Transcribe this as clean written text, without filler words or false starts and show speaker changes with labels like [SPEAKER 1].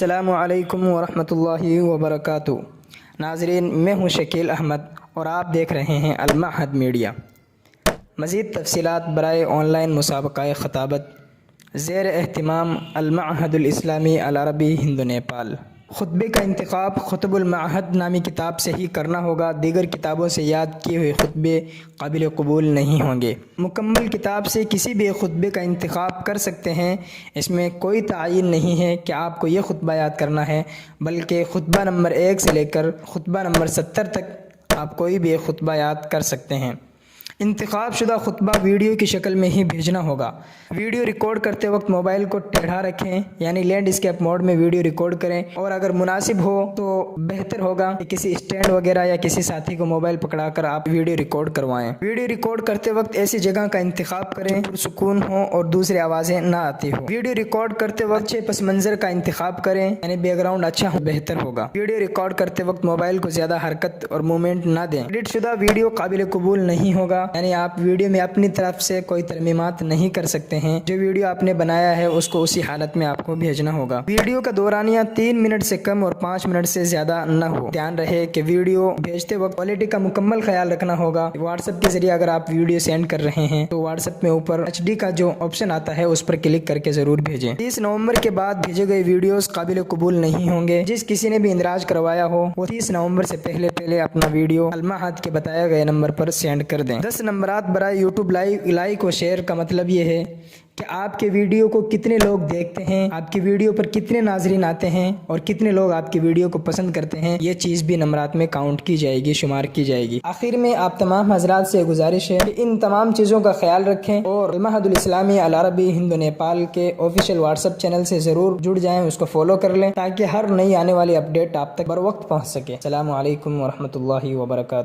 [SPEAKER 1] السلام علیکم ورحمۃ اللہ وبرکاتہ۔ ناظرین، میں ہوں شکیل احمد اور آپ دیکھ رہے ہیں المعہد میڈیا۔ مزید تفصیلات برائے آن لائن مسابقہ خطابت زیر اہتمام المعہد الاسلامی العربی ہند نیپال۔ خطبے کا انتخاب خطب المعہد نامی کتاب سے ہی کرنا ہوگا، دیگر کتابوں سے یاد کیے ہوئے خطبے قابل قبول نہیں ہوں گے۔ مکمل کتاب سے کسی بھی خطبے کا انتخاب کر سکتے ہیں، اس میں کوئی تعین نہیں ہے کہ آپ کو یہ خطبہ یاد کرنا ہے، بلکہ خطبہ نمبر 1 سے لے کر خطبہ نمبر 70 تک آپ کوئی بھی ایک خطبہ یاد کر سکتے ہیں۔ انتخاب شدہ خطبہ ویڈیو کی شکل میں ہی بھیجنا ہوگا۔ ویڈیو ریکارڈ کرتے وقت موبائل کو ٹیڑھا رکھیں، یعنی لینڈ اسکیپ موڈ میں ویڈیو ریکارڈ کریں، اور اگر مناسب ہو تو بہتر ہوگا کہ کسی اسٹینڈ وغیرہ یا کسی ساتھی کو موبائل پکڑا کر آپ ویڈیو ریکارڈ کروائیں۔ ویڈیو ریکارڈ کرتے وقت ایسی جگہ کا انتخاب کریں پرسکون ہو اور دوسری آوازیں نہ آتی ہو۔ ویڈیو ریکارڈ کرتے وقت اچھے پس منظر کا انتخاب کریں، یعنی بیک گراؤنڈ اچھا ہو بہتر ہوگا۔ ویڈیو ریکارڈ کرتے وقت موبائل کو زیادہ حرکت اور موومنٹ نہ دیں۔ ایڈٹ شدہ ویڈیو قابل قبول نہیں ہوگا، یعنی آپ ویڈیو میں اپنی طرف سے کوئی ترمیمات نہیں کر سکتے ہیں۔ جو ویڈیو آپ نے بنایا ہے اس کو اسی حالت میں آپ کو بھیجنا ہوگا۔ ویڈیو کا دورانیہ 3 منٹ سے کم اور 5 منٹ سے زیادہ نہ ہو۔ دھیان رہے کہ ویڈیو بھیجتے وقت کوالٹی کا مکمل خیال رکھنا ہوگا۔ واٹس ایپ کے ذریعے اگر آپ ویڈیو سینڈ کر رہے ہیں تو واٹس ایپ میں اوپر HD کا جو آپشن آتا ہے اس پر کلک کر کے ضرور بھیجیں۔ 30 نومبر کے بعد بھیجے گئے ویڈیوز قابل قبول نہیں ہوں گے۔ جس کسی نے بھی اندراج کروایا ہو وہ 30 نومبر سے پہلے اپنا ویڈیو المعہد کے بتایا گئے نمبر پر سینڈ کر دیں۔ 10 نمبرات برائے یوٹیوب لائک و شیئر کا مطلب یہ ہے کہ آپ کے ویڈیو کو کتنے لوگ دیکھتے ہیں، آپ کی ویڈیو پر کتنے ناظرین آتے ہیں اور کتنے لوگ آپ کی ویڈیو کو پسند کرتے ہیں، یہ چیز بھی نمبرات میں کاؤنٹ کی جائے گی، شمار کی جائے گی۔ آخر میں آپ تمام حضرات سے گزارش ہے کہ ان تمام چیزوں کا خیال رکھیں اور المعہد الاسلامی العربی ہند نیپال کے آفیشیل واٹس ایپ چینل سے ضرور جڑ جائیں، اس کو فالو کر لیں تاکہ ہر نئی آنے والی اپڈیٹ آپ تک بر وقت پہنچ سکے۔ السلام علیکم ورحمۃ اللہ وبرکاتہ۔